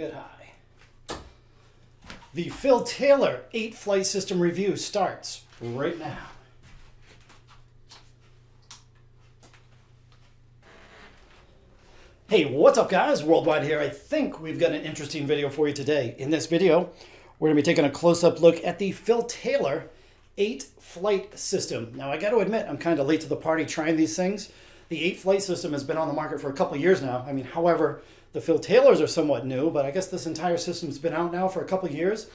bit high. The Phil Taylor 8 flight system review starts right now. Hey, what's up guys? Worldwide here. I think we've got an interesting video for you today. In this video, we're going to be taking a close-up look at the Phil Taylor 8 flight system. Now, I got to admit, I'm kind of late to the party trying these things. The 8 flight system has been on the market for a couple of years now. However, the Phil Taylors are somewhat new, but I guess this entire system's been out now for a couple of years.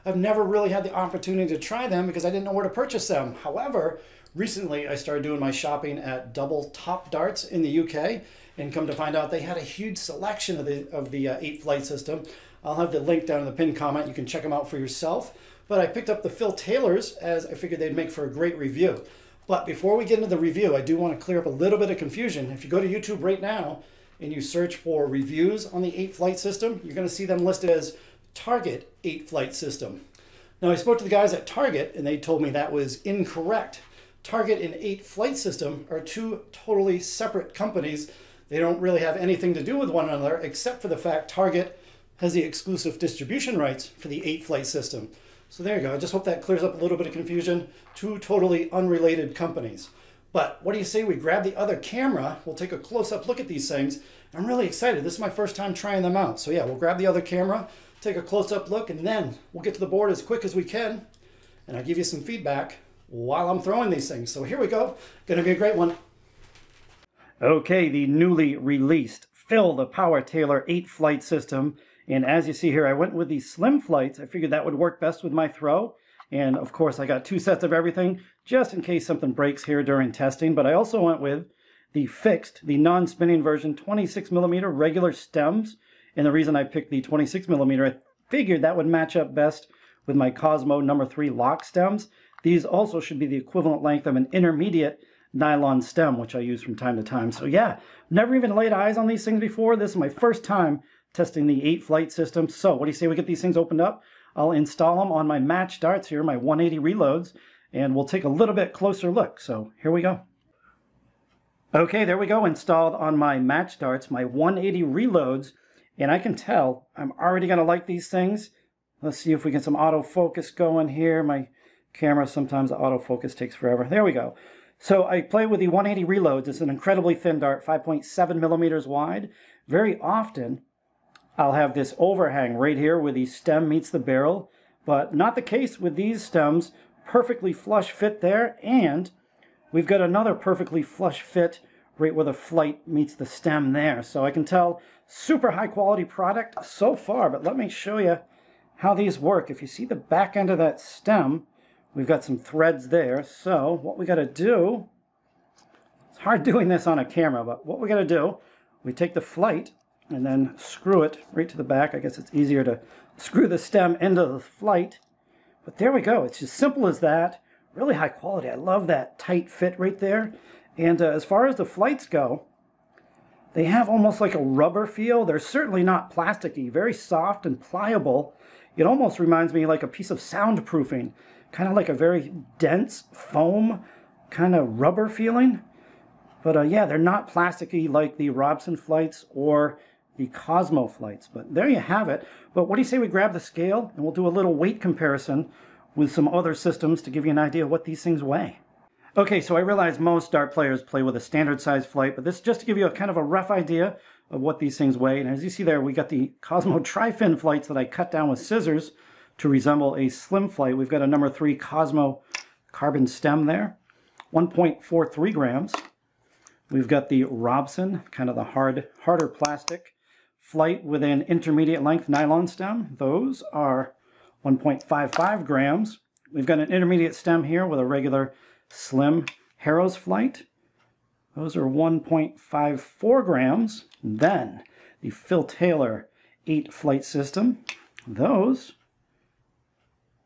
I've never really had the opportunity to try them because I didn't know where to purchase them. However, recently I started doing my shopping at Double Top Darts in the UK, and come to find out they had a huge selection of the 8 flight system. I'll have the link down in the pinned comment. You can check them out for yourself. But I picked up the Phil Taylors as I figured they'd make for a great review. But before we get into the review, I do want to clear up a little bit of confusion. If you go to YouTube right now and you search for reviews on the 8 flight system, you're going to see them listed as Target 8 flight system. Now, I spoke to the guys at Target and they told me that was incorrect. Target and 8 flight system are two totally separate companies. They don't really have anything to do with one another except for the fact Target has the exclusive distribution rights for the 8 flight system. So there you go. I just hope that clears up a little bit of confusion. Two totally unrelated companies. But what do you say we grab the other camera? We'll take a close-up look at these things. I'm really excited. This is my first time trying them out. So yeah, we'll grab the other camera, take a close-up look, and then we'll get to the board as quick as we can. And I'll give you some feedback while I'm throwing these things. So here we go. Going to be a great one. Okay, the newly released Phil the Power Taylor 8 flight system. And as you see here, I went with the slim flights. I figured that would work best with my throw. And of course, I got 2 sets of everything just in case something breaks here during testing. But I also went with the fixed, the non-spinning version, 26mm regular stems. And the reason I picked the 26mm, I figured that would match up best with my Cosmo No. 3 lock stems. These also should be the equivalent length of an intermediate nylon stem, which I use from time to time. So yeah, never even laid eyes on these things before. This is my first time testing the 8 flight system. So what do you say we get these things opened up? I'll install them on my match darts here, my 180 reloads, and we'll take a little bit closer look. So here we go. Okay, there we go, installed on my match darts, my 180 reloads, and I can tell I'm already gonna like these things. Let's see if we get some autofocus going here. My camera, sometimes the autofocus takes forever. There we go. So I play with the 180 reloads. It's an incredibly thin dart, 5.7 millimeters wide. Very often, I'll have this overhang right here where the stem meets the barrel, but not the case with these stems. Perfectly flush fit there, and we've got another perfectly flush fit right where the flight meets the stem there. So I can tell super high quality product so far, but let me show you how these work. If you see the back end of that stem, we've got some threads there. So what we got to do, it's hard doing this on a camera, but what we got to do, we take the flight and then screw it right to the back. I guess it's easier to screw the stem into the flight. But there we go. It's as simple as that. Really high quality. I love that tight fit right there. And as far as the flights go, they have almost like a rubber feel. They're certainly not plasticky. Very soft and pliable. It almost reminds me like a piece of soundproofing. Kind of like a very dense foam kind of rubber feeling. But yeah, they're not plasticky like the Robson flights or the Cosmo flights. But there you have it. But what do you say we grab the scale and we'll do a little weight comparison with some other systems to give you an idea of what these things weigh. Okay, so I realize most dart players play with a standard size flight, but this is just to give you a kind of a rough idea of what these things weigh. And as you see there, we got the Cosmo Tri-Fin flights that I cut down with scissors to resemble a slim flight. We've got a No. 3 Cosmo carbon stem there, 1.43 grams. We've got the Robson, kind of the harder plastic flight with an intermediate length nylon stem. Those are 1.55 grams. We've got an intermediate stem here with a regular slim Harrows flight. Those are 1.54 grams. And then the Phil Taylor 8 flight system. Those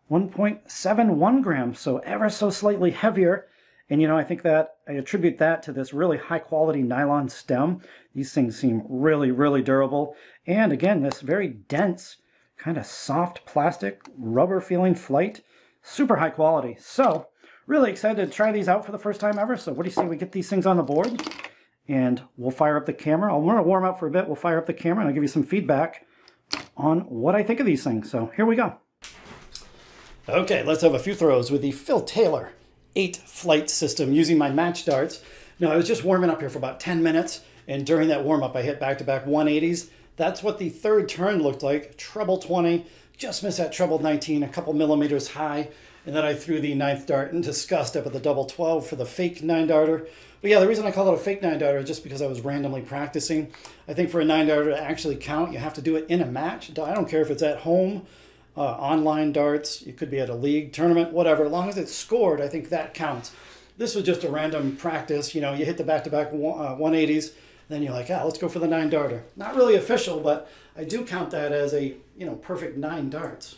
1.71 grams, so ever so slightly heavier. And you know, I think that I attribute that to this really high quality nylon stem. These things seem really, really durable. And again, this very dense, kind of soft plastic, rubber feeling flight. Super high quality. So, really excited to try these out for the first time ever. So what do you say we get these things on the board? And we'll fire up the camera. I'm going to warm up for a bit. We'll fire up the camera and I'll give you some feedback on what I think of these things. So here we go. Okay, let's have a few throws with the Phil Taylor 8 flight system using my match darts. Now, I was just warming up here for about 10 minutes, and during that warm-up, I hit back-to-back 180s. That's what the third turn looked like. Treble 20, just missed that treble 19, a couple millimeters high, and then I threw the 9th dart in disgust up at the double 12 for the fake 9-darter. But yeah, the reason I call it a fake 9-darter is just because I was randomly practicing. I think for a 9-darter to actually count, you have to do it in a match. I don't care if it's at home, online darts, you could be at a league tournament, whatever. As long as it's scored, I think that counts. This was just a random practice. You know, you hit the back-to-back 180s, then you're like, let's go for the 9-darter. Not really official, but I do count that as a, perfect 9 darts.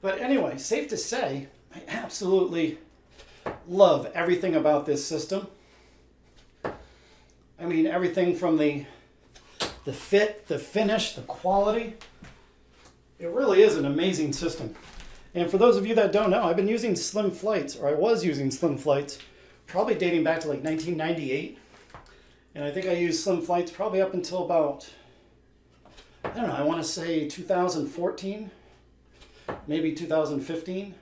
But anyway, safe to say, I absolutely love everything about this system. I mean, everything from the fit, the finish, the quality. It really is an amazing system. And for those of you that don't know, I've been using Slim Flights, or I was using Slim Flights, probably dating back to like 1998. And I think I used Slim Flights probably up until about, I don't know, I want to say 2014, maybe 2015.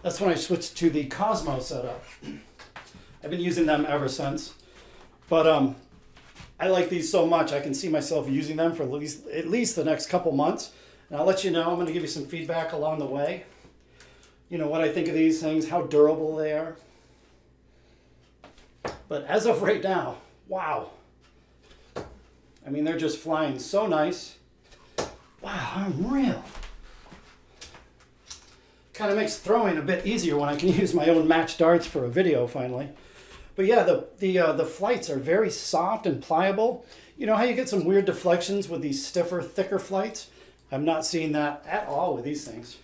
That's when I switched to the Cosmo setup. I've been using them ever since. But I like these so much, I can see myself using them for at least the next couple months. And I'll let you know, I'm going to give you some feedback along the way. You know, what I think of these things, how durable they are. But as of right now, wow. I mean, they're just flying so nice. Wow, unreal. Kind of makes throwing a bit easier when I can use my own match darts for a video finally. But yeah, the flights are very soft and pliable. You know how you get some weird deflections with these stiffer, thicker flights? I'm not seeing that at all with these things.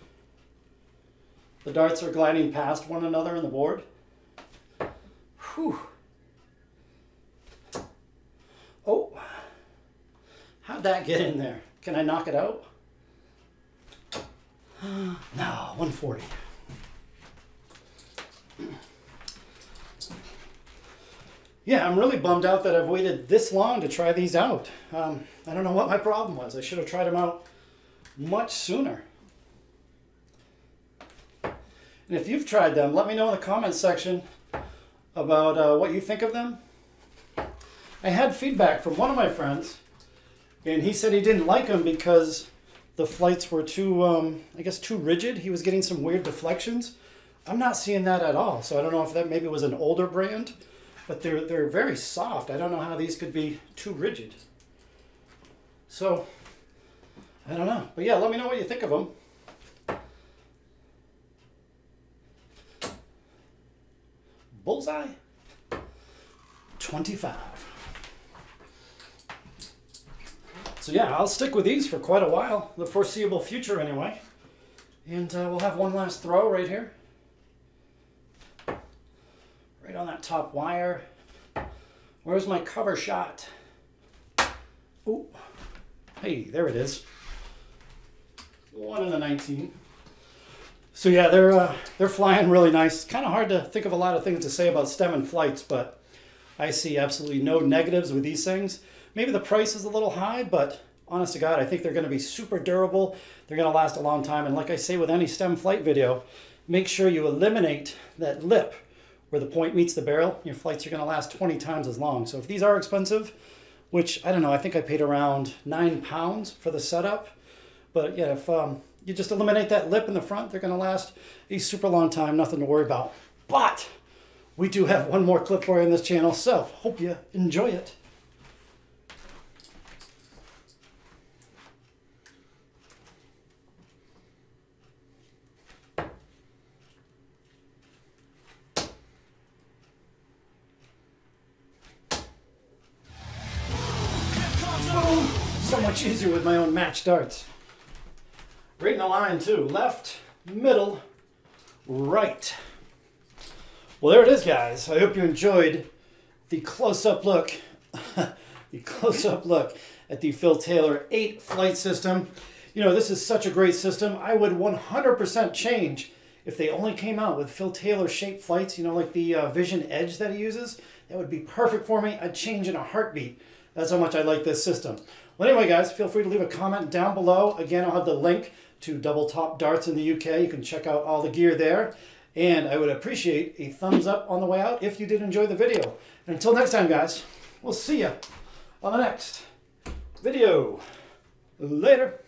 The darts are gliding past one another on the board. Whew. Oh, how'd that get in there? Can I knock it out? No, 140. Yeah, I'm really bummed out that I've waited this long to try these out. I don't know what my problem was. I should have tried them out much sooner. And if you've tried them, let me know in the comments section about what you think of them. I had feedback from one of my friends, and he said he didn't like them because the flights were too, I guess, too rigid. He was getting some weird deflections. I'm not seeing that at all. So I don't know if that maybe was an older brand, but they're very soft. I don't know how these could be too rigid. So, I don't know. But yeah, let me know what you think of them. Bullseye? 25. So yeah, I'll stick with these for quite a while, the foreseeable future anyway. And we'll have one last throw right here. Right on that top wire. Where's my cover shot? Ooh. Hey, there it is. 1 in the 19. So yeah, they're flying really nice. Kind of hard to think of a lot of things to say about STEM and flights, but I see absolutely no negatives with these things. Maybe the price is a little high, but honest to God, I think they're going to be super durable. They're going to last a long time. And like I say with any STEM flight video, make sure you eliminate that lip where the point meets the barrel. Your flights are going to last 20 times as long. So if these are expensive, which I don't know, I think I paid around £9 for the setup. But yeah, if you just eliminate that lip in the front, they're going to last a super long time, nothing to worry about. But we do have one more clip for you on this channel, so hope you enjoy it. So much easier with my own match darts. Right in a line too. Left, middle, right. Well, there it is, guys. I hope you enjoyed the close-up look, the close-up look at the Phil Taylor 8 flight system. You know, this is such a great system. I would 100% change if they only came out with Phil Taylor shaped flights, you know, like the Vision Edge that he uses. That would be perfect for me. I'd change in a heartbeat. That's how much I like this system. Well, anyway, guys, feel free to leave a comment down below. Again, I'll have the link to Double Top Darts in the UK. You can check out all the gear there. And I would appreciate a thumbs up on the way out if you did enjoy the video. And until next time, guys, we'll see you on the next video. Later.